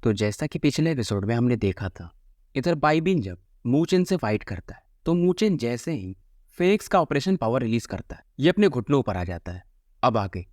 तो जैसा कि पिछले एपिसोड में हमने देखा था, इधर बाइबिन जब मूचेन से फाइट करता है तो मूचेन जैसे ही फेनिक्स का ऑपरेशन पावर रिलीज करता है, ये अपने घुटनों पर आ जाता है। अब आगे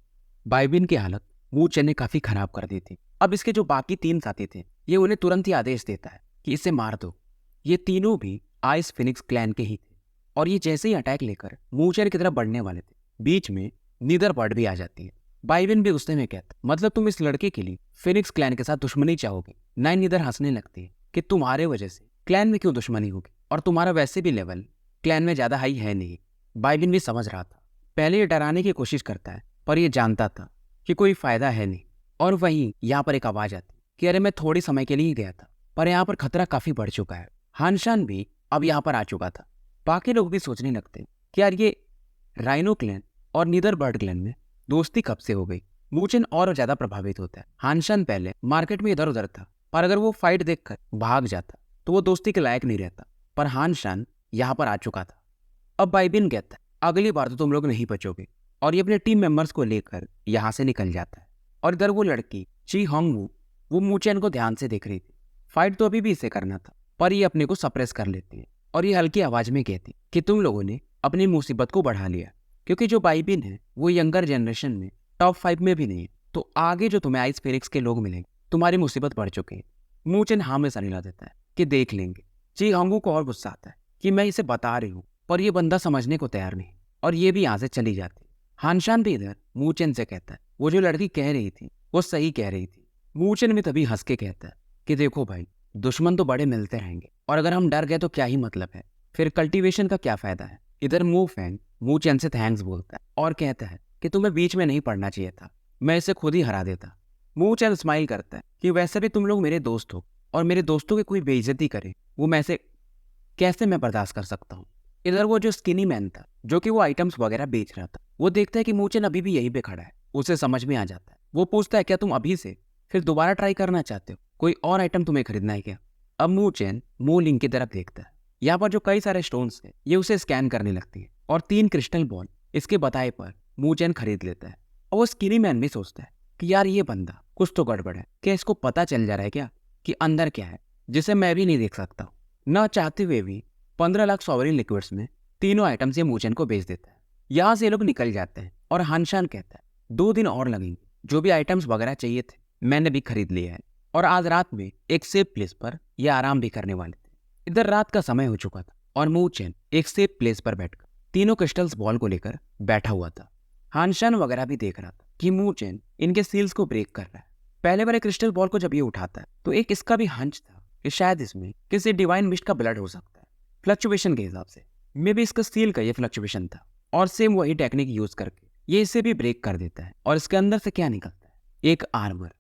बाइबिन की हालत मूचेन ने काफी खराब कर दी थी। अब इसके जो बाकी 3 साथी थे, ये उन्हें तुरंत ही आदेश देता है कि इसे मार दो। ये तीनों भी आइस फिनिक्स क्लैन के ही थे और ये जैसे ही अटैक लेकर मूचेन की तरफ बढ़ने वाले थे, बीच में नीदर बर्ड भी आ जाती है। बाइबिन भी गुस्से में कहता, मतलब तुम इस लड़के के लिए फिनिक्स क्लैन के साथ दुश्मनी चाहोगे। नाइन नीदर हंसने लगती है कि तुम्हारे वजह से क्लैन में क्यों दुश्मनी होगी, और तुम्हारा वैसे भी लेवल क्लैन में ज्यादा हाई है नहीं। बाइबिन भी समझ रहा था। पहले ये डराने की कोशिश करता है, पर ये जानता था कि कोई फायदा है नहीं। और वहीं यहाँ पर एक आवाज आती कि अरे मैं थोड़ी समय के लिए ही गया था, पर यहाँ पर खतरा काफी बढ़ चुका है। हानशान भी अब यहाँ पर आ चुका था। बाकी लोग भी सोचने लगते कि यार ये राइनो क्लैन और नीदर बर्ड क्लैन में दोस्ती कब से हो गई। मूचेन और ज्यादा प्रभावित होता है। हानशान पहले मार्केट में इधर उधर था, पर अगर वो फाइट देखकर भाग जाता तो वो दोस्ती के लायक नहीं रहता। पर हानशान यहाँ पर आ चुका था। अब बाइबिन कहता है अगली बार तो तुम लोग नहीं बचोगे, और ये अपने टीम मेंबर्स को लेकर यहाँ से निकल जाता है। और इधर वो लड़की ची होंगवू, वो मूचेन को ध्यान से देख रही थी। फाइट तो अभी भी इसे करना था, पर ये अपने को सप्रेस कर लेती है और ये हल्की आवाज में कहती कि तुम लोगों ने अपनी मुसीबत को बढ़ा लिया, क्योंकि जो बाइबिन है वो यंगर जनरेशन में टॉप 5 में भी नहीं है। तो आगे जो तुम्हें आइस फिनिक्स के लोग मिलेंगे, तुम्हारी मुसीबत बढ़ चुकी है। मूचेन हाँ में सर हिला देता है कि देख लेंगे। ची होंगू को और गुस्सा आता है कि मैं इसे बता रही हूँ, पर यह बंदा समझने को तैयार नहीं, और ये भी यहाँ से चली जाती है। हानशान भी इधर मूचेन से कहता है वो जो लड़की कह रही थी वो सही कह रही थी। मूचेन भी तभी हंस के कहता है कि देखो भाई, दुश्मन तो बड़े मिलते रहेंगे, और अगर हम डर गए तो क्या ही मतलब है, फिर कल्टीवेशन का क्या फायदा है। इधर मू फैंग मूचेन से थैंक्स बोलता है और कहता है कि तुम्हें बीच में नहीं पड़ना चाहिए था, मैं इसे खुद ही हरा देता। मूचेन स्माइल करता है कि वैसे भी तुम लोग मेरे दोस्त हो, और मेरे दोस्तों की कोई बेइज्जती करे वो कैसे मैं बर्दाश्त कर सकता हूँ। इधर वो जो स्किनी मैन था, जो कि वो आइटम्स वगैरह बेच रहा था, वो देखता है कि मूचेन अभी भी यहीं पे खड़ा है। उसे समझ में आ जाता है। वो पूछता है क्या तुम अभी से फिर दोबारा ट्राई करना चाहते हो, कोई और आइटम तुम्हें खरीदना है क्या। अब मूचेन मू लिंग की तरफ देखता है। यहाँ पर जो कई सारे स्टोन्स थे, ये उसे स्कैन करने लगती है, और 3 क्रिस्टल बॉल इसके बताए पर मूचेन खरीद लेता है। और वो स्किनी मैन भी सोचता है कि यार ये बंदा कुछ तो गड़बड़ है, क्या इसको पता चल जा रहा है क्या कि अंदर क्या है जिसे मैं भी नहीं देख सकता हूँ। न चाहते हुए भी 15 लाख सॉवरिन लिक्विड्स में तीनों आइटम्स ये मूचेन को बेच देता है। यहाँ से ये लोग निकल जाते हैं, और हानशान कहता है 2 दिन और लगेंगे, जो भी आइटम्स वगैरह चाहिए थे मैंने भी खरीद लिया है, और आज रात में एक सेफ प्लेस पर ये आराम भी करने वाले थे। इधर रात का समय हो चुका था, और मूचेन एक सेफ प्लेस पर बैठकर तीनों क्रिस्टल्स बॉल को लेकर बैठा हुआ था। हानशान वगैरह भी देख रहा था कि मूचेन इनके सील्स को ब्रेक कर रहा है। पहले वाले क्रिस्टल बॉल को जब ये उठाता है तो एक इसका भी हंच था कि शायद इसमें किसी डिवाइन मिस्ट का ब्लड हो सकता है। फ्लक्चुएशन के हिसाब से मे भी इसका स्टील का ये फ्लक्चुएशन था, और सेम वही टेक्निक यूज करके ये इसे भी ब्रेक कर देता है। और इसके अंदर से क्या निकलता है, एक आर्मर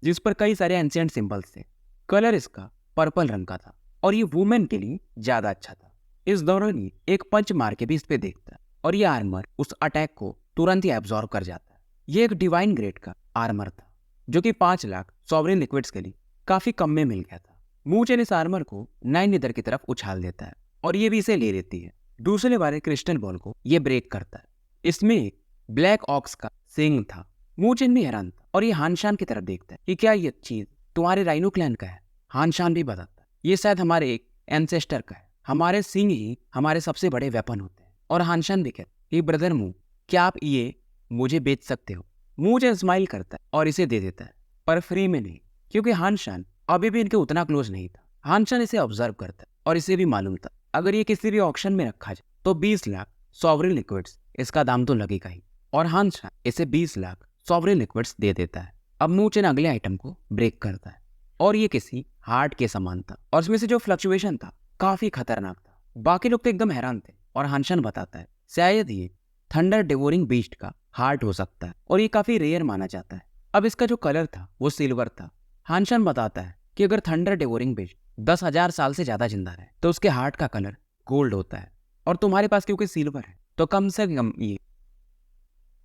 जिस पर कई सारे एंशिएंट सिंबल्स थे। कलर इसका पर्पल रंग का था, और ये वुमेन के लिए ज्यादा अच्छा था। इस दौरान ही एक पंच मार के भी इस पे देखता है, और ये आर्मर उस अटैक को तुरंत ही एब्जॉर्ब कर जाता है। ये एक डिवाइन ग्रेड का आर्मर था, जो कि 5 लाख सॉवरिन लिक्विड्स के लिए काफी कम में मिल गया था। मूचेन इस आर्मर को नाइन नीदर की तरफ उछाल देता है, और ये भी इसे ले लेती है। दूसरे वाले क्रिस्टल बॉल को ये ब्रेक करता है। इसमें एक ब्लैक ऑक्स का सिंग था। मूचेन भी हैरान था, और ये हानशान की तरफ देखता है कि क्या ये चीज तुम्हारे राइनो क्लैन का है। हानशान भी बताता है ये शायद हमारे एक एंसेस्टर का है, हमारे सिंग ही हमारे सबसे बड़े वेपन होते हैं। और हानशान भी कहता है कि ब्रदर मू, क्या आप ये मुझे बेच सकते हो। मूचेन स्माइल करता है और इसे दे देता है, पर फ्री में नहीं, क्योंकि हानशान अभी भी इनके उतना क्लोज नहीं था। हानशान इसे ऑब्जर्व करता है, और इसे भी मालूम था अगर ये किसी भी ऑक्शन में रखा जाए तो 20 लाख सॉवरिन लिक्विड्स इसका दाम तो लगेगा ही, और हानशान इसे 20 लाख सॉवरिन लिक्विड्स दे देता है। अब मूचेन अगले आइटम को ब्रेक करता है, और ये किसी हार्ट के समान था, और इसमें से जो फ्लक्चुएशन था काफी खतरनाक था। बाकी लोग तो एकदम हैरान थे, और हानशान बताता है शायद ये थंडर डिवोरिंग बीस्ट का हार्ट हो सकता है, और ये काफी रेयर माना जाता है। अब इसका जो कलर था वो सिल्वर था। हानशान बताता है कि अगर थंडर डिवोरिंग बीस्ट 10,000 साल से ज्यादा जिंदा रहे तो उसके हार्ट का कलर गोल्ड होता है, और तुम्हारे पास क्योंकि सिल्वर है तो कम से कम ये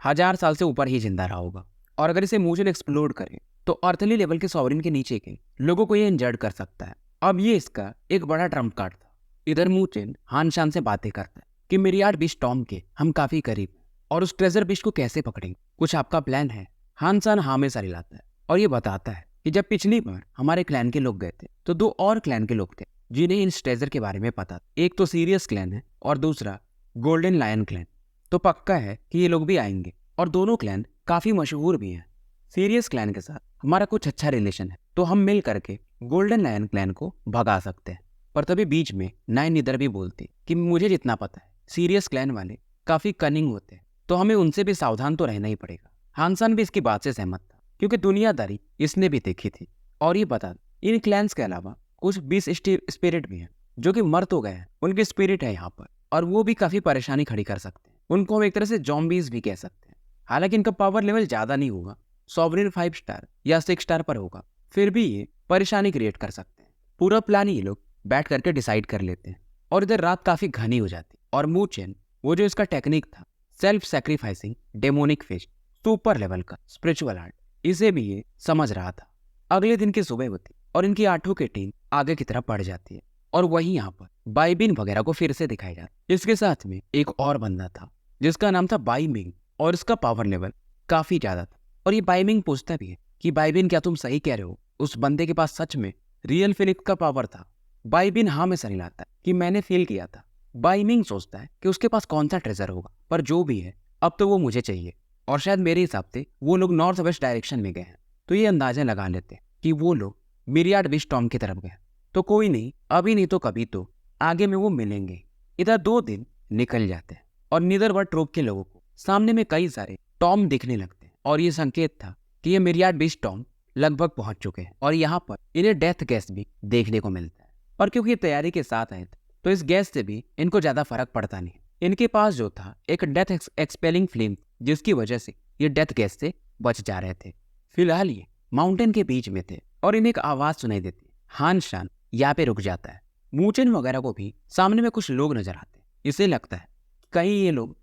1000 साल से ऊपर ही जिंदा रहा होगा। और अगर इसे मूचेन एक्सप्लोड करे तो अर्थली लेवल के सॉवरिन के नीचे के लोगों को ये इंजर्ड कर सकता है। अब ये इसका एक बड़ा ट्रम्प कार्ड था। इधर मूचेन हानशान से बातें करता है कि मिरियाड बीस्ट टॉम के हम काफी करीब हैं, और उस ट्रेजर बीस्ट को कैसे पकड़ेंगे, कुछ आपका प्लान है। हानशान हाँ में सर हिलाता है, और ये बताता है कि जब पिछली बार हमारे क्लैन के लोग गए थे तो 2 और क्लैन के लोग थे जिन्हें इन ट्रेजर के बारे में पता था। एक तो सीरियस क्लैन है और दूसरा गोल्डन लायन क्लैन। तो पक्का है कि ये लोग भी आएंगे और दोनों क्लैन काफी मशहूर भी हैं। सीरियस क्लैन के साथ हमारा कुछ अच्छा रिलेशन है तो हम मिल करके गोल्डन लायन क्लैन को भगा सकते हैं। पर तभी बीच में नाइन निदर भी बोलती कि मुझे जितना पता है सीरियस क्लैन वाले काफी कनिंग होते हैं तो हमें उनसे भी सावधान तो रहना ही पड़ेगा। हानसान भी इसकी बात से सहमत था क्योंकि दुनियादारी इसने भी देखी थी। और ये बता इन क्लैंस के अलावा कुछ 20 स्पिरिट भी हैं जो कि मर तो गए हैं, उनके स्पिरिट है यहाँ पर और वो भी काफी परेशानी खड़ी कर सकते हैं। उनको हम एक तरह से जॉम्बीज भी कह सकते हैं। हालांकि इनका पावर लेवल ज्यादा नहीं होगा, सॉवरेन 5 स्टार या 6 स्टार पर होगा, फिर भी ये परेशानी क्रिएट कर सकते हैं। पूरा प्लान ये लोग बैठ करके डिसाइड कर लेते हैं और इधर रात काफी घनी हो जाती और मूचेन वो जो इसका टेक्निक था self sacrificing demonic fish super level का स्पिरिचुअल आर्ट, इसे भी ये समझ रहा था। अगले दिन की सुबह होती और इनकी 8 की टीम आगे की तरफ बढ़ जाती है और वहीं यहाँ पर बाईबिन वगैरह को फिर से दिखाया जाता। इसके साथ में एक और बंदा था जिसका नाम था बाई मिंग और इसका पावर लेवल काफी ज्यादा था। और ये बाई मिंग पूछता भी है कि बाईबिन क्या तुम सही कह रहे हो, उस बंदे के पास सच में रियल फिनिक्स का पावर था। बाईबिन हाँ में सही लाता है कि मैंने फील किया था। बाई मिंग सोचता है कि उसके पास कौन सा ट्रेजर होगा, पर जो भी है अब तो वो मुझे चाहिए और शायद मेरे हिसाब से वो लोग नॉर्थ वेस्ट डायरेक्शन में गए हैं। तो ये अंदाजा लगा लेते हैं कि वो लोग मिरियाड विश टॉम की तरफ गए। तो कोई नहीं, अभी नहीं तो कभी तो आगे में वो मिलेंगे। इधर 2 दिन निकल जाते हैं और नीदरवर्ल्ड ट्रोप के लोगों को सामने में कई सारे टॉम दिखने लगते हैं और ये संकेत था कि ये मिरियाड विश टॉम लगभग पहुंच चुके हैं और यहाँ पर इन्हें डेथ गैस भी देखने को मिलता है। और क्योंकि ये तैयारी के साथ आए थे तो इस गैस से भी इनको ज्यादा फर्क पड़ता नहीं। इनके पास जो था एक डेथ एक्सपेलिंग फ्लेम जिसकी वजह से ये डेथ गैस से बच जा रहे थे। फिलहाल ये माउंटेन के बीच में थे और इन्हें एक आवाज सुनाई देती है। हान शान यहाँ पे रुक जाता है। मूचेन वगैरह को भी सामने में कुछ लोग नजर आते हैं। इसे लगता है कहीं ये लोग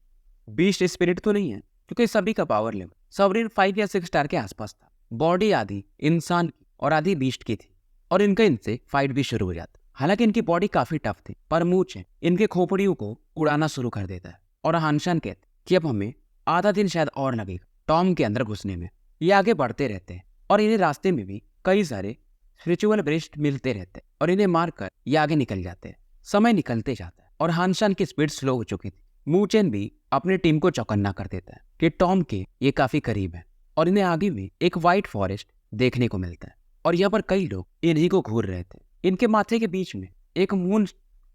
बीस्ट स्पिरिट तो नहीं है क्योंकि सभी का पावर लेवल सॉवरेन 5 या 6 स्टार के आसपास था। बॉडी आधी इंसान की और आधी बीस्ट की थी और इनका इनसे फाइट भी शुरू हो जाता। हालांकि इनकी बॉडी काफी टफ थी पर मूचेन इनके खोपड़ियों को उड़ाना शुरू कर देता है और हानशान कहते कि अब हमें आधा दिन शायद और लगेगा टॉम के अंदर घुसने में। ये आगे बढ़ते रहते हैं और इन्हें रास्ते में भी कई सारे स्पिरिचुअल ब्रेस्ट मिलते रहते हैं और इन्हें मारकर ये आगे निकल जाते हैं। समय निकलते जाता है और हानशान की स्पीड स्लो हो चुकी थी। मूचेन भी अपनी टीम को चौकन्ना कर देता है कि टॉम के ये काफी करीब है और इन्हें आगे में एक व्हाइट फॉरेस्ट देखने को मिलता है और यहाँ पर कई लोग इन्हीं को घूर रहे थे। इनके माथे के बीच में एक मून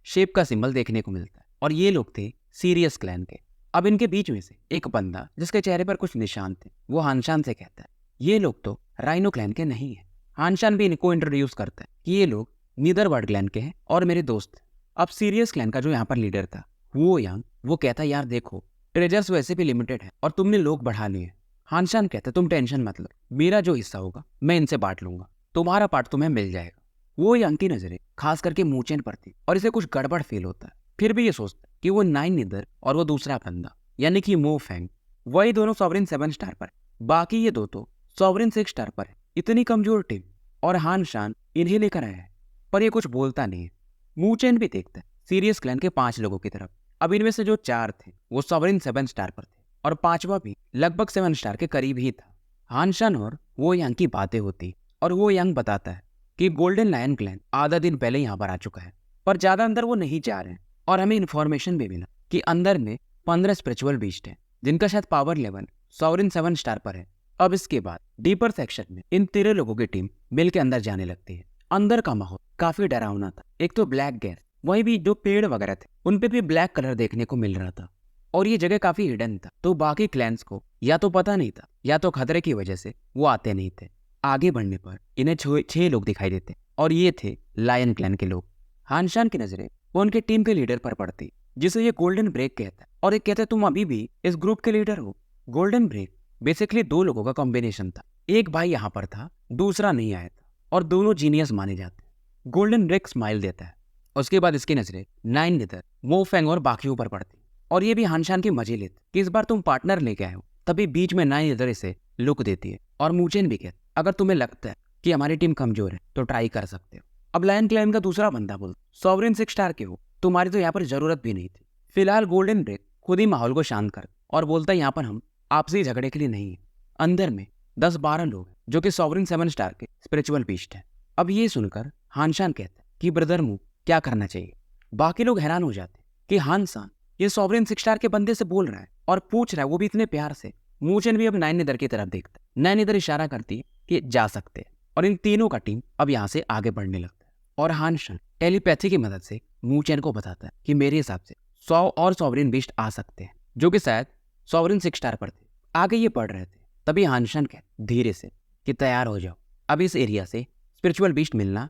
शेप का सिंबल देखने को मिलता है और ये लोग थे सीरियस क्लैन के। अब इनके बीच में से एक बंदा जिसके चेहरे पर कुछ निशान थे वो हानशान से कहता है ये लोग तो राइनो क्लैन के नहीं है। हानशान भी इनको इंट्रोड्यूस करता है कि ये लोग नीदरवर्ल्ड क्लैन के हैं और मेरे दोस्त। अब सीरियस क्लैन का जो यहाँ पर लीडर था वो यांग वो कहता है यार देखो ट्रेजर्स वैसे भी लिमिटेड है और तुमने लोग बढ़ा लिए। हानशान कहता है तुम टेंशन मत लो, मेरा जो हिस्सा होगा मैं इनसे बांट लूंगा, तुम्हारा पार्ट तुम्हें मिल जाएगा। वो यांग की नजरें खास करके मूचेन पर थी और इसे कुछ गड़बड़ फील होता है। फिर भी ये सोचता है कि वो नाइन निदर और वो दूसरा बंदा यानी कि मो फैंग वही दोनों सॉवरेन 7 स्टार पर, बाकी ये दो तो सॉवरेन 6 स्टार पर है। इतनी कमजोर टीम और हानशान इन्हें लेकर आया है पर ये कुछ बोलता नहीं है। मूचेन भी देखता है सीरियस क्लैन के 5 लोगों की तरफ। अब इनमें से जो 4 थे वो सॉवरेन 7 स्टार पर थे और 5वां भी लगभग 7 स्टार के करीब ही था। हानशान और वो यांग की बातें होती और वो यांग बताता है कि गोल्डन लायन क्लैन आधा दिन पहले यहाँ पर आ चुका है पर ज्यादा अंदर वो नहीं जा रहे हैं और हमें इन्फॉर्मेशन भी मिला कि अंदर में 15 स्पिरिचुअल बीस्ट हैं जिनका शायद पावर लेवल सॉवरेन 7 स्टार पर है। अब इसके बाद डीपर सेक्शन में इन 13 लोगों की टीम मिल के अंदर जाने लगती है। अंदर का माहौल काफी डरावना था। एक तो ब्लैक गैस, वहीं भी जो पेड़ वगैरह थे उन पे भी ब्लैक कलर देखने को मिल रहा था और ये जगह काफी हिडन था। तो बाकी क्लैंस को या तो पता नहीं था या तो खतरे की वजह से वो आते नहीं थे। आगे बढ़ने पर इन्हें 6 लोग दिखाई देते और ये थे लायन क्लैन के लोग। हानशान की नजरें वो उनके टीम के लीडर पर पड़ती जिसे ये गोल्डन ब्रेक कहता है और ये कहते तुम अभी भी इस ग्रुप के लीडर हो। गोल्डन ब्रेक बेसिकली 2 लोगों का कॉम्बिनेशन था, एक भाई यहाँ पर था दूसरा नहीं आया था और दोनों जीनियस माने जाते हैं। गोल्डन ब्रेक स्माइल देता है। उसके बाद इसकी नजरें नाइन निदर वो फैंग और बाकियों पर पड़ती और ये भी हानशान की मजे लेते कि इस बार तुम पार्टनर लेके आए हो। तभी बीच में नाइन निदर इसे लुक देती है और मूचेन भी कहता अगर तुम्हें लगता है कि हमारी टीम कमजोर है तो ट्राई कर सकते हो। अब लायन क्लैन का दूसरा बंदा बोलता सॉवरेन 6 स्टार के हो, तुम्हारी तो यहाँ पर जरूरत भी नहीं थी। फिलहाल गोल्डन ब्रेक खुद ही माहौल को शांत कर और बोलता है यहाँ पर हम आपसी झगड़े के लिए नहीं है। अंदर में 10-12 लोग जो कि सॉवरिन 7 स्टार के स्पिरिचुअल बीस्ट है। अब ये सुनकर हानशान कहता है कि ब्रदर मू क्या करना चाहिए। बाकी लोग हैरान हो जाते हैं कि हानशान ये सॉवरिन 6 स्टार के बंदे से बोल रहा है और पूछ रहा है, वो भी इतने प्यार से। मूचेन भी अब नाइन की तरफ देखता है। नाइन इशारा करती है कि जा सकते हैं और इन तीनों का टीम अब यहाँ से आगे बढ़ने लगता है। और हानशान टेलीपैथी की मदद से मूचेन को बताता है कि मेरे हिसाब से 100 और सॉवरिन बीस्ट आ सकते हैं, जो कि शायद सॉवरिन 6 स्टार पर थे। आगे ये पढ़ रहे थे, तभी हानशान कहते धीरे से कि तैयार हो जाओ, अब इस एरिया से स्पिरिचुअल बीस्ट मिलना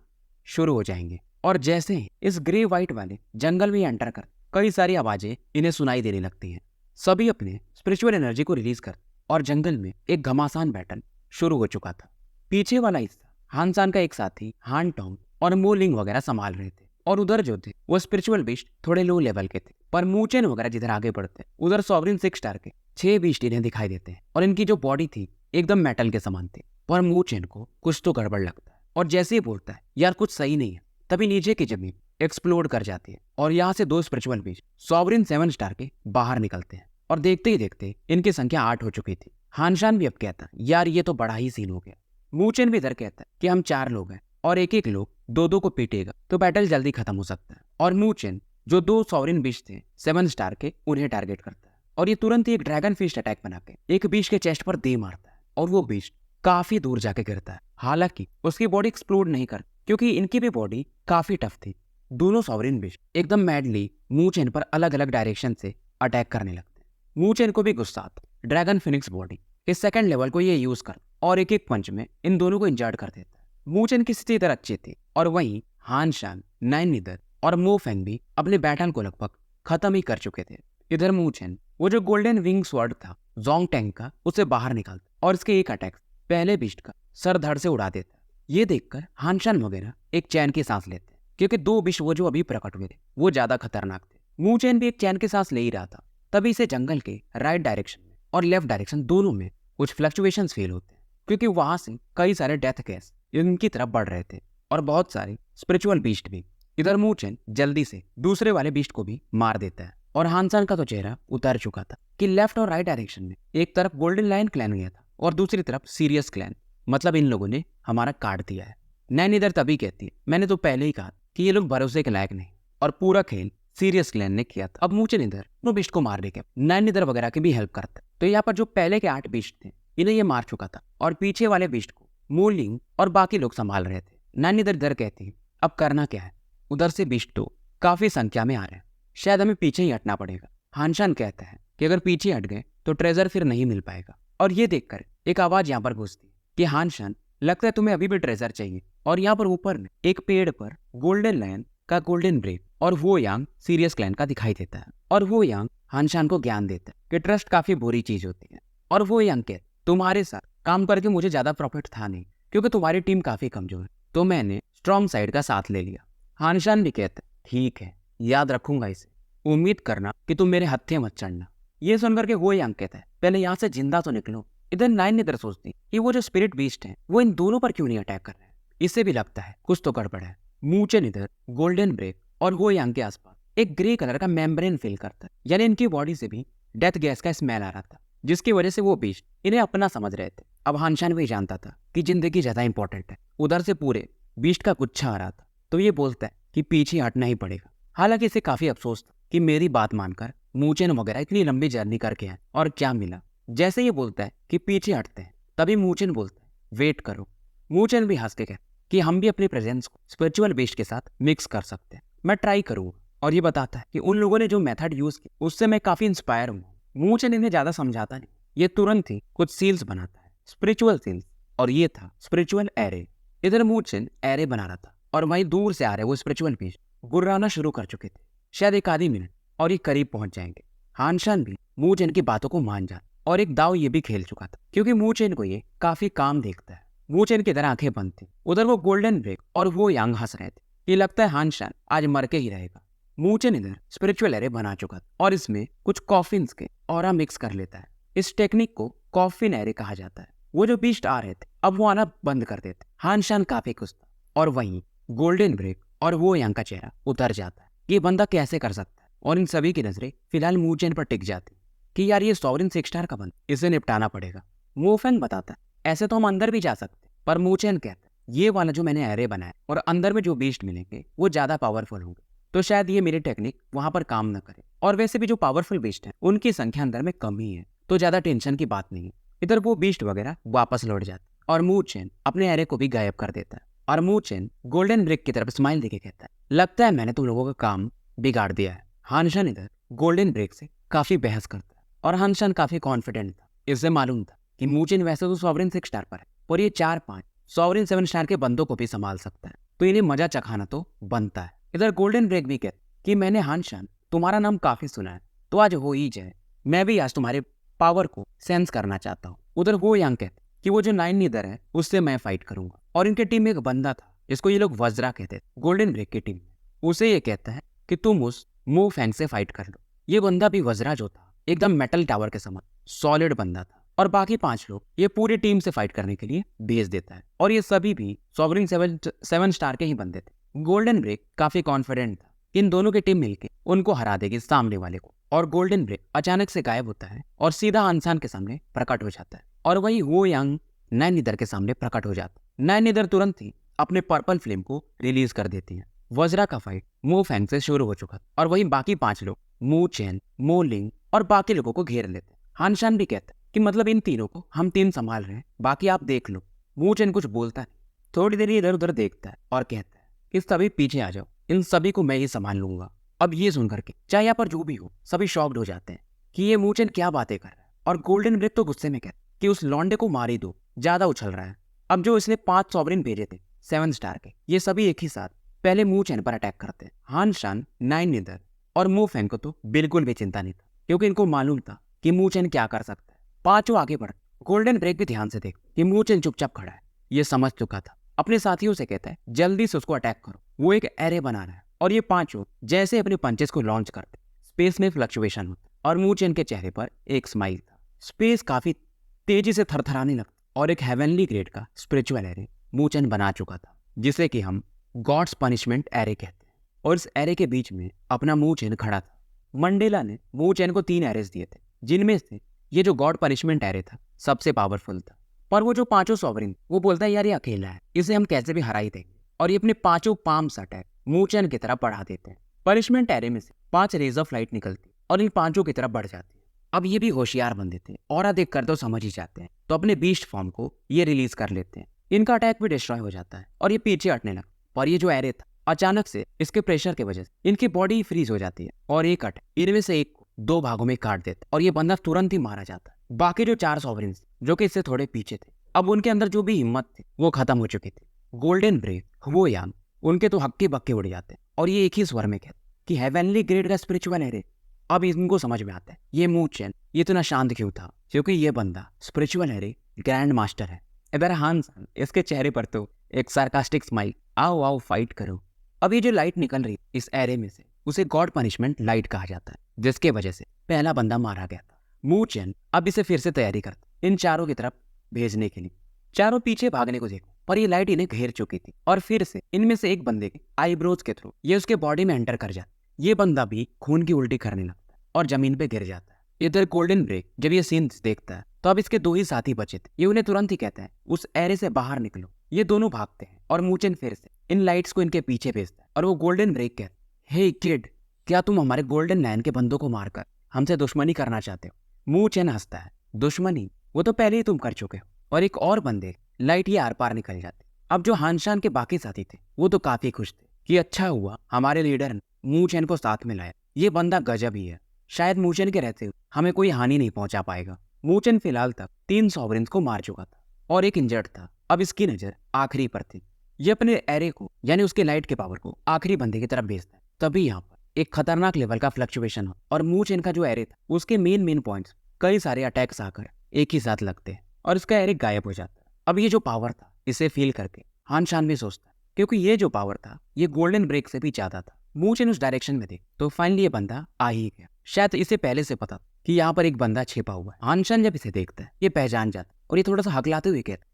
शुरू हो जाएंगे। और जैसे ही इस ग्रे व्हाइट वाले जंगल में एंटर कर, कई सारी आवाजें इन्हें सुनाई देने लगती हैं। सभी अपने स्पिरिचुअल एनर्जी को रिलीज कर और जंगल में एक घमासान बैटल शुरू हो चुका था। पीछे वाला हिस्सा हानशान का एक साथी हान टोंग और मोलिंग वगैरह संभाल रहे थे, और उधर जो थे वो स्पिरिचुअल बीस्ट थोड़े लो लेवल के थे। पर मूचेन वगैरह जिधर आगे बढ़ते उधर सॉवरिन 6 स्टार के 6 बीस्ट इन्हें दिखाई देते हैं, और इनकी जो बॉडी थी एकदम मेटल के समान थी। पर मूचेन को कुछ तो गड़बड़ लगता है, और जैसे ही बोलता है यार कुछ सही नहीं है, तभी नीचे की जमीन एक्सप्लोड कर जाती है और यहाँ से 2 स्पिरिचुअल बीस्ट सॉवरिन 7 स्टार के बाहर निकलते हैं। और देखते ही देखते इनकी संख्या 8 हो चुकी थी। हानशान भी अब कहता है यार ये तो बड़ा ही सीन हो गया। मूचेन भी इधर कहता है कि हम 4 लोग हैं और एक एक लोग 2-2 को पीटेगा तो बैटल जल्दी खत्म हो सकता है। और मूचेन जो 2 सॉवरिन बीस्ट थे 7 स्टार के, उन्हें टारगेट करता है, और ये तुरंत ही एक ड्रैगन फिस्ट अटैक बना के एक बीस्ट के चेस्ट पर दे मारता है, और वो बीस्ट काफी दूर जाके गिरता है। हालांकि उसकी बॉडी एक्सप्लोड नहीं कर, क्योंकि इनकी भी बॉडी काफी टफ थी। दोनों सॉवरिन बीस्ट एकदम मैडली मूचेन पर अलग अलग डायरेक्शन से अटैक करने लगते हैं। मूचेन को भी गुस्सा आता, ड्रैगन फिनिक्स बॉडी इस सेकंड लेवल को ये यूज कर और एक एक पंच में इन दोनों को इंजर्ड कर देता है। मूचेन की स्थिति इधर अच्छी थी, और वहीं हानशान, नाइन निदर और मोफेंग भी अपने बैटल को लगभग खत्म ही कर चुके थे। इधर मूचेन वो जो गोल्डन विंग स्वॉर्ड था जोंग टैंग का, उसे बाहर निकालता और इसके एक अटैक पहले बीस्ट का सर धड़ से उड़ा देता। ये देखकर हानशान वगैरह एक चैन की सांस लेते, क्योंकि 2 बीस्ट वो जो अभी प्रकट हुए थे वो ज्यादा खतरनाक थे। मूचेन भी एक चैन की सांस ले ही रहा था, तभी से जंगल के राइट डायरेक्शन में और लेफ्ट डायरेक्शन दोनों में कुछ फ्लक्चुएशंस फील होते हैं, क्योंकि वहां से कई सारे डेथ गैस इनकी तरफ बढ़ रहे थे और बहुत सारे स्पिरिचुअल बीस्ट भी। इधर मूचेन जल्दी से दूसरे वाले बीस्ट को भी मार देता है, और हानशान का तो चेहरा उतर चुका था कि लेफ्ट और राइट डायरेक्शन में एक तरफ गोल्डन लायन क्लैन गया था और दूसरी तरफ सीरियस क्लैन, मतलब इन लोगों ने हमारा काट दिया है। नैन इधर तभी कहती है मैंने तो पहले ही कहा कि ये लोग भरोसे के लायक नहीं, और पूरा खेल सीरियस क्लैन ने किया था। अब मूचेन इधर वो बीस्ट को मारने के नैन इधर वगैरह की भी हेल्प करता है। तो यहाँ पर जो पहले के 8 बीस्ट थे इन्हें ये मार चुका था, और पीछे वाले बीस्ट को मूलिंग और बाकी लोग संभाल रहे थे। नैन इधर कहती है अब करना क्या है, उधर से बीस्ट तो काफी संख्या में आ रहे हैं, शायद हमें पीछे ही हटना पड़ेगा। हानशान कहता है कि अगर पीछे हट गए तो ट्रेजर फिर नहीं मिल पाएगा। और ये देखकर एक आवाज यहाँ पर गूंजती है कि हानशान लगता है तुम्हें अभी भी ट्रेजर चाहिए। और यहाँ पर ऊपर में एक पेड़ पर गोल्डन लायन का गोल्डन ब्रेक और वो यांग सीरियस क्लैन का दिखाई देता है, और वो यांग हानशान को ज्ञान देता है कि ट्रस्ट काफी बुरी चीज होती है। और वो यांग कहता तुम्हारे साथ काम करके मुझे ज्यादा प्रॉफिट था नहीं, क्योंकि तुम्हारी टीम काफी कमजोर है, तो मैंने स्ट्रॉन्ग साइड का साथ ले लिया। हानशान भी कहता ठीक है, याद रखूंगा इसे, उम्मीद करना कि तुम मेरे हत्थे मत चढ़ना। ये सुनकर के वो यांग कहता है पहले यहाँ से जिंदा तो निकलो। इधर नाइन इधर सोचती कि वो जो स्पिरिट बीस्ट हैं वो इन दोनों पर क्यों नहीं अटैक कर रहे हैं, इससे भी लगता है कुछ तो गड़बड़ है। मूचेन इधर गोल्डन ब्रेक और वो यांग के आसपास एक ग्रे कलर का मेम्ब्रेन फील करता है, यानी इनकी बॉडी से भी डेथ गैस का स्मेल आ रहा था, जिसकी वजह से वो बीस्ट इन्हें अपना समझ रहे थे। अब हानशान भी जानता था कि जिंदगी ज्यादा इंपॉर्टेंट है। उधर से पूरे बीस्ट का गुच्छा आ रहा था, तो ये बोलता है कि पीछे हटना ही पड़ेगा। हालांकि इसे काफी अफसोस था कि मेरी बात मानकर मूचेन वगैरह इतनी लंबी जर्नी करके आए और क्या मिला। जैसे ये बोलता है कि पीछे हटते हैं, तभी मूचेन बोलता है वेट करो। मूचेन भी हंस के कहता कि हम भी अपने प्रेजेंस को स्पिरिचुअल बीस्ट के साथ मिक्स कर सकते हैं, मैं ट्राई करूंगा। और ये बताता है कि उन लोगों ने जो मेथड यूज किया उससे मैं काफी इंस्पायर हूँ। मूचेन इन्हें ज्यादा समझाता नहीं, ये तुरंत ही कुछ सील्स बनाता है, स्पिरिचुअल सील्स, और ये था स्पिरिचुअल एरे। इधर मूचेन एरे बना रहा था और वहीं दूर से आ रहे वो स्पिरिचुअल बीस्ट गुर्राना शुरू कर चुके थे, शायद एक आधी मिनट और ये करीब पहुंच जाएंगे। हानशान भी मूचेन की बातों को मान जाता और एक दाव ये भी खेल चुका था, क्योंकि मूचेन को ये काफी काम देखता है। मूचेन की तरह आंखें बंद थी, उधर वो गोल्डन ब्रेक और वो यांग हंस रहे थे। ये लगता है हानशान आज मर के ही रहेगा। मूचेन इधर स्पिरिचुअल एरे बना चुका था और इसमें कुछ कॉफिन्स के ऑरा मिक्स कर लेता है। इस टेक्निक को कॉफिन एरे कहा जाता है। वो जो बीस्ट आ रहे थे अब वो आना बंद कर देते। हानशान काफी खुश था, और वहीं गोल्डन ब्रेक और वो यांग का चेहरा उतर जाता है। ये बंदा कैसे कर सकता है, और इन सभी की नजरें फिलहाल मूचेन पर टिक जाती कि यार ये सॉवरिन 6 स्टार का बंदा, इसे निपटाना पड़ेगा। मोफेंग बताता है ऐसे तो हम अंदर भी जा सकते, पर मूचेन कहता है ये वाला जो मैंने एरे बनाया और अंदर में जो बीस्ट मिलेंगे वो ज्यादा पावरफुल होंगे, तो शायद ये मेरी टेक्निक वहां पर काम न करे। और वैसे भी जो पावरफुल बीस्ट है उनकी संख्या अंदर में कम ही है, तो ज्यादा टेंशन की बात नहीं है। इधर वो बीस्ट वगैरह वापस लौट जाते और मूचेन अपने एरे को भी गायब कर देता है। और मूचेन गोल्डन ब्रेक की तरफ स्माइल देके कहता है, लगता है मैंने तुम लोगों का काम बिगाड़ दिया है। हानशान इधर गोल्डन ब्रेक से काफी बहस करता है और हानशान काफी कॉन्फिडेंट था। इससे मालूम था कि मूचेन वैसे तो सॉवरेन 6 स्टार पर है और ये 4-5 सॉवरेन 7 स्टार के बंदों को भी संभाल सकता है, तो इन्हें मजा चखाना तो बनता है। इधर गोल्डन ब्रेक भी कहता कि मैंने हानशान तुम्हारा नाम काफी सुना है, तो आज हो ही जाए, मैं भी आज तुम्हारे पावर को सेंस करना चाहता हूँ। उधर वो यांग कहते कि वो जो 9 नीदर है उससे मैं फाइट करूंगा। और इनके टीम में एक बंदा था जिसको ये लोग वज्रा कहते थे गोल्डन ब्रेक की टीम में, उसे ये कहता है कि तुम उस मो फैंग से फाइट कर लो। ये बंदा भी वज्रा जो था एकदम मेटल टावर के समान सॉलिड बंदा था और बाकी 5 लोग ये पूरी टीम से फाइट करने के लिए भेज देता है और ये सभी भी सॉवरेन 7 स्टार के ही बंदे थे। गोल्डन ब्रेक काफी कॉन्फिडेंट था कि इन दोनों की टीम मिलकर उनको हरा देगी सामने वाले को। और गोल्डन ब्रेक अचानक से गायब होता है और सीधा हानशान के सामने प्रकट हो जाता है और वही वो यांग 9 नीदर के सामने प्रकट हो जाता है। 9 नीदर तुरंत ही अपने पर्पल फ्लेम को रिलीज कर देती है। वज्रा का फाइट मो फैंग से शुरू हो चुका था और वहीं बाकी 5 लोग मू चेन, मो लिंग और बाकी लोगों को घेर लेते हैं। हानशान भी कहता है कि मतलब इन तीनों को हम 3 संभाल रहे हैं, बाकी आप देख लो। मू चेन कुछ बोलता नहीं, थोड़ी देर इधर उधर देखता है और कहता है कि सभी पीछे आ जाओ, इन सभी को मैं ही संभाल लूंगा। अब ये सुनकर के चाहे यहाँ पर जो भी हो सभी शॉक्ड हो जाते हैं कि ये मू चेन क्या बातें कर रहा है। और गोल्डन ब्रेक तो गुस्से में कहता है कि उस लौंडे को मार ही दो, ज्यादा उछल रहा है। अब जो इसने 5 सॉवरेन भेजे थे 7 स्टार के, ये सभी एक ही साथ पहले मू चेन पर अटैक करते हैं। हानशान, 9 नीदर और मू फैंग को तो बिल्कुल भी चिंता नहीं था क्योंकि इनको मालूम था कि मू चेन क्या कर सकता है। 5 आगे बढ़। गोल्डन ब्रेक भी ध्यान से देख कि मू चेन चुपचाप खड़ा है, ये समझ चुका था। अपने साथियों से कहता है जल्दी से उसको अटैक करो, वो एक एरे बना रहा है। और ये 5 जैसे अपने पंचेस को लॉन्च करते स्पेस में फ्लक्चुएशन होता और मू चेन के चेहरे पर एक स्माइल था। स्पेस काफी तेजी से थरथराने लगता और एक हेवनली ग्रेड का स्पिरिचुअल एरे मू चेन बना चुका था जिसे कि हम गॉड्स पनिशमेंट एरे कहते हैं। और इस एरे के बीच में अपना मू चेन खड़ा था। मंडेला ने मू चेन को 3 एरेस दिए थे जिनमें से ये जो गॉड पनिशमेंट एरे था सबसे पावरफुल था। पर वो जो 5 सॉवरेन वो बोलता है यार ये अकेला है, इसे हम कैसे भी हरा ही देंगे। और ये अपने 5 पाम्स अटैक मू चेन की तरफ बढ़ा देते हैं। पनिशमेंट एरे में से 5 रेज ऑफ लाइट निकलती और इन 5 की तरफ बढ़ जाती है। अब ये भी होशियार बंदे थे और देख कर तो समझ ही जाते हैं, तो अपने बीस्ट फॉर्म को ये रिलीज कर लेते हैं। इनका अटैक भी डिस्ट्रॉय हो जाता है और ये पीछे हटने लगता। पर ये जो एरे था अचानक से इसके प्रेशर की वजह से इनकी बॉडी फ्रीज हो जाती है और एक अटैक इनमें से एक को 2 भागों में काट देता और ये बंदा तुरंत ही मारा जाता है। बाकी जो 4 सॉवरेन जो कि इससे थोड़े पीछे थे, अब उनके अंदर जो भी हिम्मत थी वो खत्म हो चुकी थी। गोल्डन ब्रेक, वो यांग, उनके तो हक्के बक्के उड़ जाते हैं और ये एक ही स्वर में कहते कि हेवनली ग्रेड का स्पिरिचुअल एरे। अब इनको समझ में आता है ये मू चेन ये इतना शांत क्यों था, क्योंकि ये बंदा स्पिरिचुअल एरे ग्रैंड मास्टर है। इधर हानशान, इसके चेहरे पर तो एक सार्कास्टिक स्माइल, आओ आओ फाइट करो। अब ये जो लाइट निकल रही इस एरे में से उसे गॉड पनिशमेंट लाइट कहा जाता है, जिसके वजह से पहला बंदा मारा गया था। मू चेन अब इसे फिर से तैयारी करता इन 4 की तरफ भेजने के लिए। 4 पीछे भागने को देखो, पर ये लाइट इन्हें घेर चुकी थी और फिर से इनमें से एक बंदे के आईब्रोज के थ्रू ये उसके बॉडी में एंटर कर जाता। ये बंदा भी खून की उल्टी करने लगता है और जमीन पे गिर जाता है। इधर गोल्डन ब्रेक जब ये सीन देखता है तो अब इसके 2 ही साथी बचे थे। ये उन्हें तुरंत ही कहता है उस एरे से बाहर निकलो। ये दोनों भागते हैं और मू चेन फिर से इन लाइट्स को इनके पीछे भेजता है और वो गोल्डन ब्रेक कहता है हे किड, क्या तुम हमारे गोल्डन 9 के बंदों को मारकर हमसे दुश्मनी करना चाहते हो? मू चेन हंसता है, दुश्मनी वो तो पहले ही तुम कर चुके हो। और एक और बंदे लाइट ये आर पार निकल जाते। अब जो हानशान के बाकी साथी थे वो तो काफी खुश थे कि अच्छा हुआ हमारे लीडर ने मू चेन को साथ में लाया, ये बंदा गजब ही है, शायद मू चेन के रहते हुए हमें कोई हानि नहीं पहुंचा पाएगा। मू चेन फिलहाल तक 3 सॉवरेन्स को मार चुका था और एक इंजर्ड था। अब इसकी नजर आखिरी पर थी। ये अपने एरे को यानी उसके लाइट के पावर को आखिरी बंदे की तरफ भेजता है। तभी यहाँ पर एक खतरनाक लेवल का फ्लक्चुएशन हो और मू चेन का जो एरे था उसके मेन पॉइंट्स कई सारे अटैक्स आकर एक ही साथ लगते हैं और इसका एरे गायब हो जाता है। अब ये जो पावर था इसे फील करके हानशान भी सोचता है, क्योंकि ये जो पावर था ये गोल्डन ब्रेक से भी ज्यादा था। मू चेन उस डायरेक्शन में देख तो फाइनली ये बंदा आ ही गया। शायद इसे पहले से पता कि यहाँ पर एक बंदा छिपा हुआ है। हानशान जब इसे देखता है ये पहचान जाता और ये थोड़ा सा हकलाते हुए कहता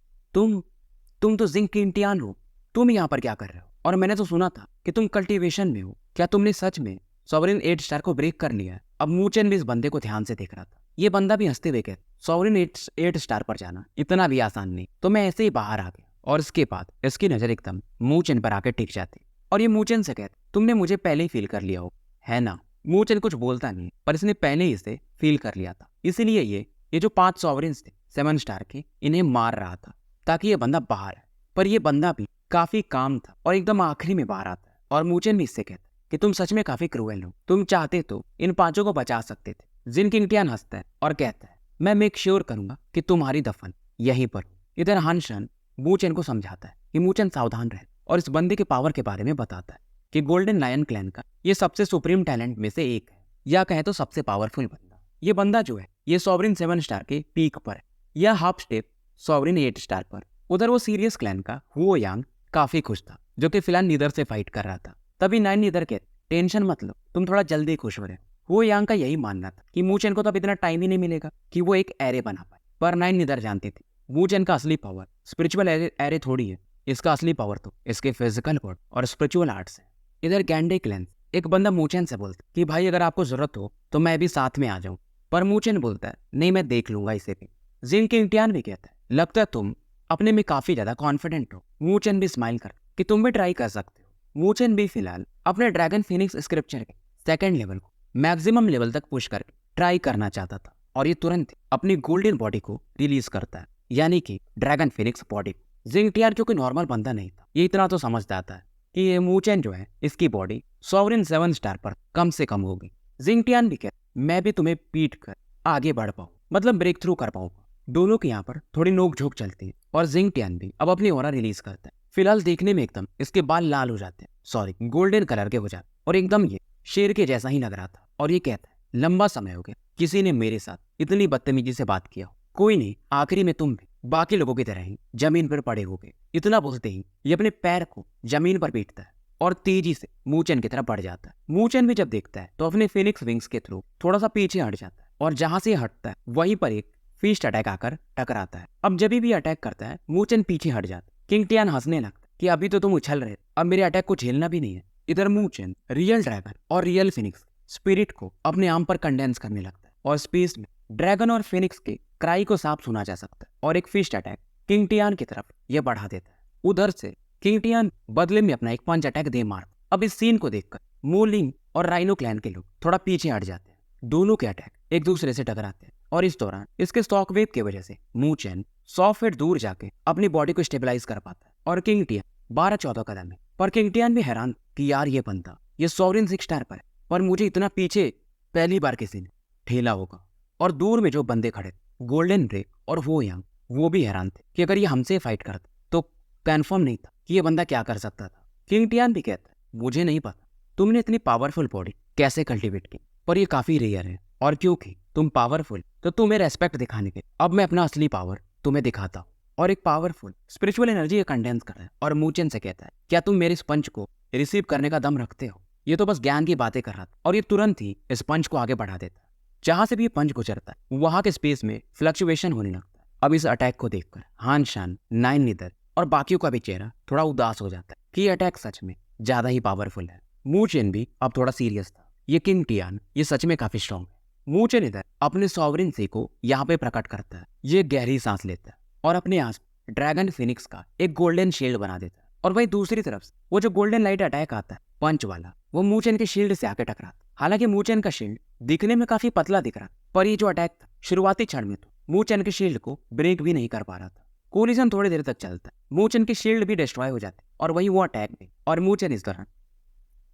तुम तो जिंग किंटियान हो, तुम यहाँ पर क्या कर रहे हो? और मैंने तो सुना था कि तुम कल्टीवेशन में हो, क्या तुमने सच में सॉवरेन 8 स्टार को ब्रेक कर लिया है? अब मू चेन भी इस बंदे को ध्यान से देख रहा था ये बंदा भी हंसते हुए कहता, सॉवरिन 8 स्टार पर जाना इतना भी आसान नहीं। तो मैं ऐसे ही बाहर आ गया और इसके बाद इसकी नजर एकदम मूचन पर आकर टिक जाती और ये मूचन से कहते, तुमने मुझे पहले ही फील कर लिया हो, है ना। मूचन कुछ बोलता नहीं पर इसने पहले ही इसे फील कर लिया था, इसीलिए ये जो 5 सॉवरिन्स थे 7 स्टार के, इन्हें मार रहा था ताकि ये बंदा बाहर है। पर ये बंदा भी काफी काम था और एकदम आखिरी में बाहर आता है और मूचन भी इससे कहता कि तुम सच में काफी क्रूएल हो, तुम चाहते तो इन 5 को बचा सकते थे। जिन किंगटियान हंसता है और कहता है, मैं मेक श्योर करूंगा कि तुम्हारी दफन यहीं पर हो। इधर हानशन मूचन को समझाता है कि मूचन सावधान रहे और इस बंदे के पावर के बारे में बताता है कि गोल्डन लायन क्लैन का ये सबसे सुप्रीम टैलेंट में से एक है, या कहे तो सबसे पावरफुल बंदा। ये बंदा जो है ये सॉवरिन 7 स्टार के पीक पर है, या हाफ स्टेप सॉवरिन 8 स्टार पर। उधर वो सीरियस क्लैन का हुओ यांग काफी खुश था, जो कि फिलहाल नीदर से फाइट कर रहा था। तभी 9 नीदर के, टेंशन मत लो, तुम थोड़ा जल्दी खुश हो रहे हो। हुओ यांग का यही मानना था कि मूचन को तो अब इतना टाइम ही नहीं मिलेगा कि वो एक एरे बना पाए। पर 9 नीदर जानती थी मूचन का असली पावर स्पिरिचुअल एरे थोड़ी है, इसका असली पावर तो इसके फिजिकल गॉड और स्पिरिचुअल आर्ट्स है। इधर गैंडे क्लैन एक बंदा मूचन से बोलता कि भाई अगर आपको जरूरत हो तो मैं भी साथ में आ जाऊं। पर मूचन बोलता है नहीं, मैं देख लूंगा इसे भी। जिन किंगटियान भी कहता है, लगता है तुम अपने में काफी ज्यादा कॉन्फिडेंट हो। मूचन भी स्माइल कर कि तुम भी ट्राई कर सकते हो। मूचन भी फिलहाल अपने ड्रैगन फिनिक्स स्क्रिप्चर के 2nd लेवल को मैक्सिमम लेवल तक पुश करके ट्राई करना चाहता था और ये तुरंत अपनी गोल्डन बॉडी को रिलीज करता है, यानी कि ड्रैगन फिनिक्स बॉडी। जिंगटियान क्योंकि नॉर्मल बंदा नहीं था, ये इतना तो समझ जाता है कि ये मूचन जो है इसकी बॉडी सॉवरिन 7 स्टार पर कम से कम होगी। जिंगटियान भी कहता, मैं भी तुम्हें पीट कर आगे बढ़ पाऊं, मतलब ब्रेक थ्रू कर पाऊंगा। दोनों के यहाँ पर थोड़ी नोक झोंक चलती है और जिंगटियान भी अब अपनी ऑरा रिलीज करता है। फिलहाल देखने में एकदम इसके बाल लाल हो जाते हैं, सॉरी गोल्डन कलर के हो जाते हैं और एकदम ये शेर के जैसा ही लग रहा था। और ये कहता है, लंबा समय हो गया किसी ने मेरे साथ इतनी बदतमीजी से बात किया हो। कोई नहीं, आखिरी में तुम भी बाकी लोगों की तरह ही जमीन पर पड़े होगे। इतना बोलते ही ये अपने पैर को जमीन पर पीटता है और तेजी से मूचन की तरफ बढ़ जाता है। मूचन भी जब देखता है तो अपने फिनिक्स विंग्स के थ्रू थोड़ा सा पीछे हट जाता है और जहां से हटता है वहीं पर एक फीस्ट अटैक आकर टकराता है। अब जब भी अटैक करता है मूचन पीछे हट जाता है। किंगटियान हंसने लगता है कि अभी तो तुम उछल रहे, अब मेरे अटैक को झेलना भी नहीं है। इधर मूचन रियल ड्रैगन और रियल फिनिक्स स्पिरिट को अपने आर्म पर कंडेंस करने लगता है और स्पेस में ड्रैगन और फिनिक्स के क्राई को साफ सुना जा सकता है और एक फिस्ट अटैक किंगटियान की तरफ यह बढ़ा देता है। उधर से किंगटियान बदले में अपना एक पंच अटैक दे मारता। अब इस सीन को देखकर मोलिंग और राइनो क्लैन के लोग थोड़ा पीछे हट जाते हैं। दोनों के अटैक एक दूसरे से टकराते हैं और इस दौरान इसके शॉकवेव की वजह से मूचन 100 फीट दूर जाके अपनी बॉडी को स्टेबलाइज कर पाता है और किंगटियान 12-14 कदम है। पर किंगटियान भी हैरान कि यार ये बंदा ये सॉवरिन 6 स्टार पर है, पर मुझे इतना पीछे पहली बार किसी ने ठेला होगा। और दूर में जो बंदे खड़े गोल्डन ब्रेक और वो यांग, वो भी हैरान थे कि अगर ये हमसे फाइट करता तो कंफर्म नहीं था कि ये बंदा क्या कर सकता था। किंगटियान भी कहता है, मुझे नहीं पता तुमने इतनी पावरफुल बॉडी कैसे कल्टीवेट की, पर ये काफी रेयर है और क्योंकि तुम पावरफुल तो तुम्हें रेस्पेक्ट दिखाने के अब मैं अपना असली पावर तुम्हें दिखाता हूँ। और एक पावरफुल स्पिरिचुअल एनर्जी कंडेंस कर रहा है और मूचन से कहता है, क्या तुम मेरे स्पंज को रिसीव करने का दम रखते हो। ये तो बस ज्ञान की बातें कर रहा था और ये तुरंत ही इस पंच को आगे बढ़ा देता है। जहां से भी पंच गुजरता है वहां के स्पेस में फ्लक्चुएशन होने लगता है। अब इस अटैक को देखकर हानशान, 9 नीदर और बाकियों का भी चेहरा थोड़ा उदास हो जाता है कि ये अटैक सच में ज्यादा ही पावरफुल है। मूचन भी अब थोड़ा सीरियस था, ये किंगटियान ये सच में काफी स्ट्रॉन्ग है। मूचन इधर अपने सॉवरिनसी को यहाँ पे प्रकट करता है। ये गहरी सांस लेता है और अपने आस ड्रैगन फिनिक्स का एक गोल्डन शील्ड बना देता है। और वही दूसरी तरफ से वो जो गोल्डन लाइट अटैक आता है पंच वाला, वो मूचन के शील्ड से आके टकराता। हालांकि मूचन का शील्ड दिखने में काफी पतला दिख रहा, पर ये जो अटैक था शुरुआती क्षण में तो मूचन के शील्ड को ब्रेक भी नहीं कर पा रहा था। कोलिजन थोड़ी देर तक चलता है, मूचन के शील्ड भी डिस्ट्रॉय हो जाते और वही वो अटैक भी। और मूचन इस दौरान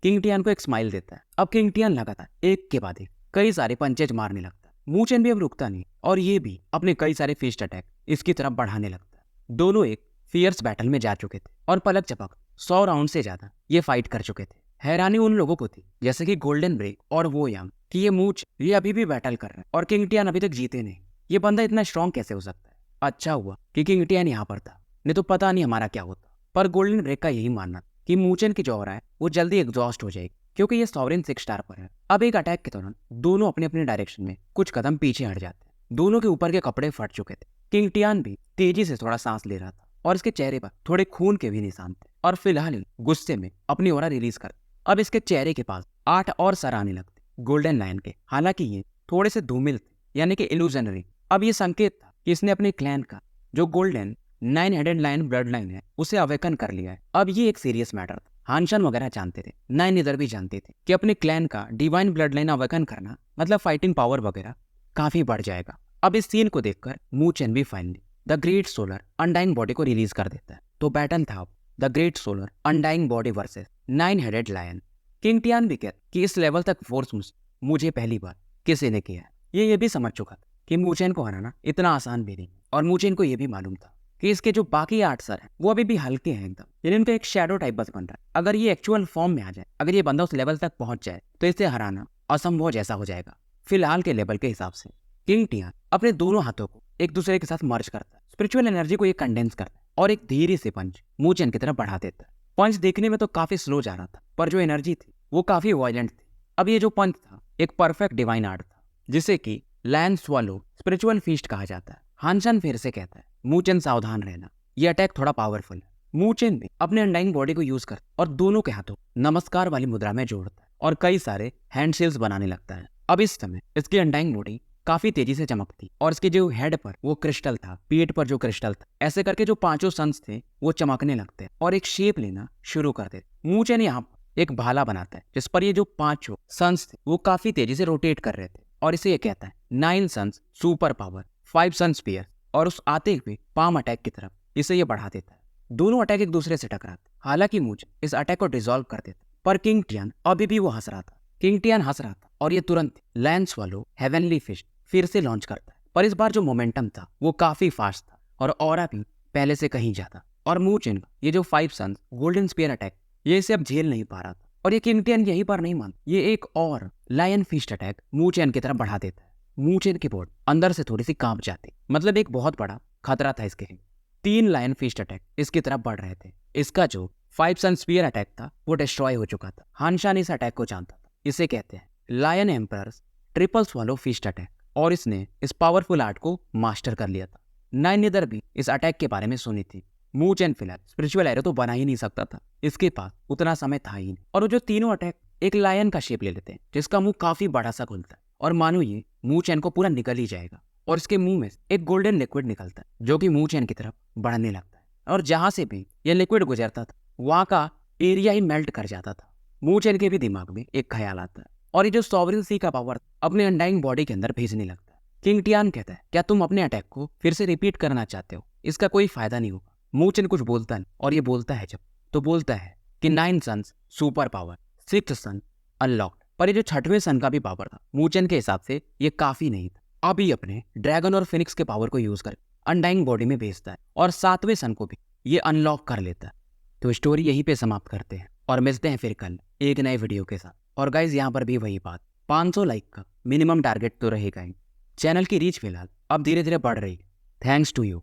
किंगटियान को एक स्माइल देता है। अब किंगटियान लगातार एक के बाद एक कई सारे पंचेज मारने लगता है। मूचन भी अब रुकता नहीं और ये भी अपने कई सारे फिस्ट अटैक इसकी तरफ बढ़ाने लगता है। दोनों एक फियर्स बैटल में जा चुके थे और पलक झपक 100 राउंड से ज्यादा ये फाइट कर चुके थे। हैरानी उन लोगों को थी जैसे कि गोल्डन ब्रेक और वो यांग कि ये मूच ये अभी भी बैटल कर रहा है और किंगटियान अभी तक जीते नहीं। ये बंदा इतना स्ट्रॉन्ग कैसे हो सकता है। अच्छा हुआ कि किंगटियान यहाँ पर था, नहीं तो पता नहीं हमारा क्या होता। पर गोल्डन ब्रेक का यही मानना कि मूचन की जो हो रहा है वो जल्दी एग्जॉस्ट हो जाएगी क्योंकि ये सॉवरिन 6 स्टार पर है। अब एक अटैक के दौरान दोनों अपने अपने डायरेक्शन में कुछ कदम पीछे हट जाते हैं। दोनों के ऊपर के कपड़े फट चुके थे। किंगटियान भी तेजी से थोड़ा सांस ले रहा था और इसके चेहरे पर थोड़े खून के भी निशान थे और फिलहाल गुस्से में अपनी ऑरा रिलीज कर अब इसके चेहरे के पास 8 और सर आने लगते गोल्डन लायन के। हालांकि ये थोड़े से धूमिल थे यानी कि इल्यूजनरी। अब ये संकेत था कि इसने अपने क्लैन का जो golden 9 headed lion blood line है उसे अवेकन कर लिया है। अब ये एक सीरियस मैटर था। हानशन वगैरह जानते थे, नाइन इधर भी जानते थे कि अपने क्लैन का डिवाइन ब्लड लाइन अवेकन करना मतलब फाइटिंग पावर वगैरह काफी बढ़ जाएगा। अब इस सीन को देखकर मू चेन भी finally the great solar undying body को रिलीज कर देता है। तो बैटल था the great solar undying body versus 9 headed lion. King Tian भी कहता कि इस लेवल तक फोर्स मुझे पहली बार किसी ने किया है। ये भी समझ चुका था कि मू चेन को हराना इतना आसान भी नहीं, और मू चेन को यह भी मालूम था कि इसके जो बाकी 8 सर हैं वो अभी भी हल्के हैं एकदम, यानी इनका एक शैडो टाइप बस बन रहा है। अगर ये एक्चुअल फॉर्म में आ जाए, अगर ये बंदा उस लेवल तक पहुंच जाए तो इसे हराना असंभव जैसा हो जाएगा फिलहाल के लेवल के हिसाब से। किंग टियान अपने दोनों हाथों को एक दूसरे के साथ मर्ज करता है, स्पिरिचुअल एनर्जी को ये कंडेंस करता है और एक धीरे से पंच मू चेन की तरफ बढ़ा देता है। पंच देखने में तो काफी स्लो जा रहा था, पर जो एनर्जी थी वो काफी वायलेंट थी। अब ये जो पंच था एक परफेक्ट डिवाइन आर्ट था, जिसे कि लैंड स्वॉलो स्पिरिचुअल फीस्ट कहा जाता है। हानशन फिर से कहता है मू चेन सावधान रहना, ये अटैक थोड़ा पावरफुल है। मू चेन भी अपने अनडाइंग बॉडी को यूज करता और दोनों के हाथों नमस्कार वाली मुद्रा में जोड़ता है और कई सारे हैंडशेल्स बनाने लगता है। अब इस समय इसकी अनडाइंग बॉडी काफी तेजी से चमकती और इसके जो हेड पर वो क्रिस्टल था, पीठ पर जो क्रिस्टल था, ऐसे करके जो 5 सन्स थे वो चमकने लगते और एक शेप लेना शुरू कर देते। मू चेन यहाँ पर एक भाला बनाता है जिस पर ये जो 5 सन्स थे वो काफी तेजी से रोटेट कर रहे थे और इसे ये कहता है 9 सन्स सुपर पावर 5 सन स्पीयर, और उस आते हुए पाम अटैक की तरफ इसे ये बढ़ा देता है। दोनों अटैक एक दूसरे से टकराते। हालांकि मू चेन इस अटैक को डिसॉल्व कर देता, पर किंग टियान अभी भी वो हंस रहा था। किंग टियान हंस रहा था और ये तुरंत लैंड स्वॉलो हेवनली फिस्ट फिर से लॉन्च करता है, पर इस बार जो मोमेंटम था वो काफी फास्ट था और ऑरा भी पहले से कहीं ज्यादा। और मू चेन का ये जो 5 सन्स गोल्डन स्पीयर अटैक ये इसे अब झेल नहीं पा रहा था, और ये किंग टियान यहीं पर नहीं मान, ये एक और लायन फिस्ट अटैक मू चेन की तरफ बढ़ा देता है। मू चेन की बॉडी अंदर से थोड़ी सी कांप जाती, मतलब एक बहुत बड़ा खतरा था इसके लिए। 3 लायन फिस्ट अटैक इसकी तरफ बढ़ रहे थे। इसका जो 5 सन स्पीयर अटैक था वो डिस्ट्रॉय हो चुका था। हानशान इस अटैक को जानता था, इसे कहते हैं lion emperor's triple swallow fist attack, और इसने इस पावरफुल आर्ट को मास्टर कर लिया था। नाइन निदर भी इस अटैक के बारे में सुनी थी। मू चेन फिलहाल स्पिरिचुअल एरो तो बना ही नहीं सकता था, इसके पास उतना समय था ही नहीं। और वो जो तीनों अटैक एक लायन का शेप ले लेते हैं जिसका मुंह काफी बड़ा सा खुलता है, और मानो ये मू चेन को पूरा निकल ही जाएगा, और इसके मुंह में एक गोल्डन लिक्विड निकलता है जो कि मू चेन की तरफ बढ़ने लगता है, और जहां से भी यह लिक्विड गुजरता था वहां का एरिया ही मेल्ट कर जाता था। मू चेन के भी दिमाग में एक ख्याल आता है, और ये जो सॉवरेन सी का पावर अपने अनडाइंग बॉडी के अंदर भेजने लगता है। किंग टियान कहता है क्या तुम अपने अटैक को फिर से रिपीट करना चाहते हो? इसका कोई फायदा नहीं होगा। मू चेन कुछ बोलता है, और ये बोलता है जब तो बोलता है कि 9 सन्स सुपर पावर 6 सन अनलॉक्ड, पर ये जो 6वें सन का भी पावर था मू चेन के हिसाब से ये काफी नहीं था। अब ये अपने ड्रैगन और फिनिक्स के पावर को यूज कर अनडाइंग बॉडी में भेजता है और 7वें सन को भी ये अनलॉक कर लेता है। तो स्टोरी यहीं पे समाप्त करते हैं और मिलते हैं फिर कल एक नए वीडियो के साथ। और गाइज यहाँ पर भी वही बात, 500 लाइक का मिनिमम टारगेट तो रहेगा ही। चैनल की रीच फिलहाल अब धीरे धीरे बढ़ रही है, थैंक्स टू यू।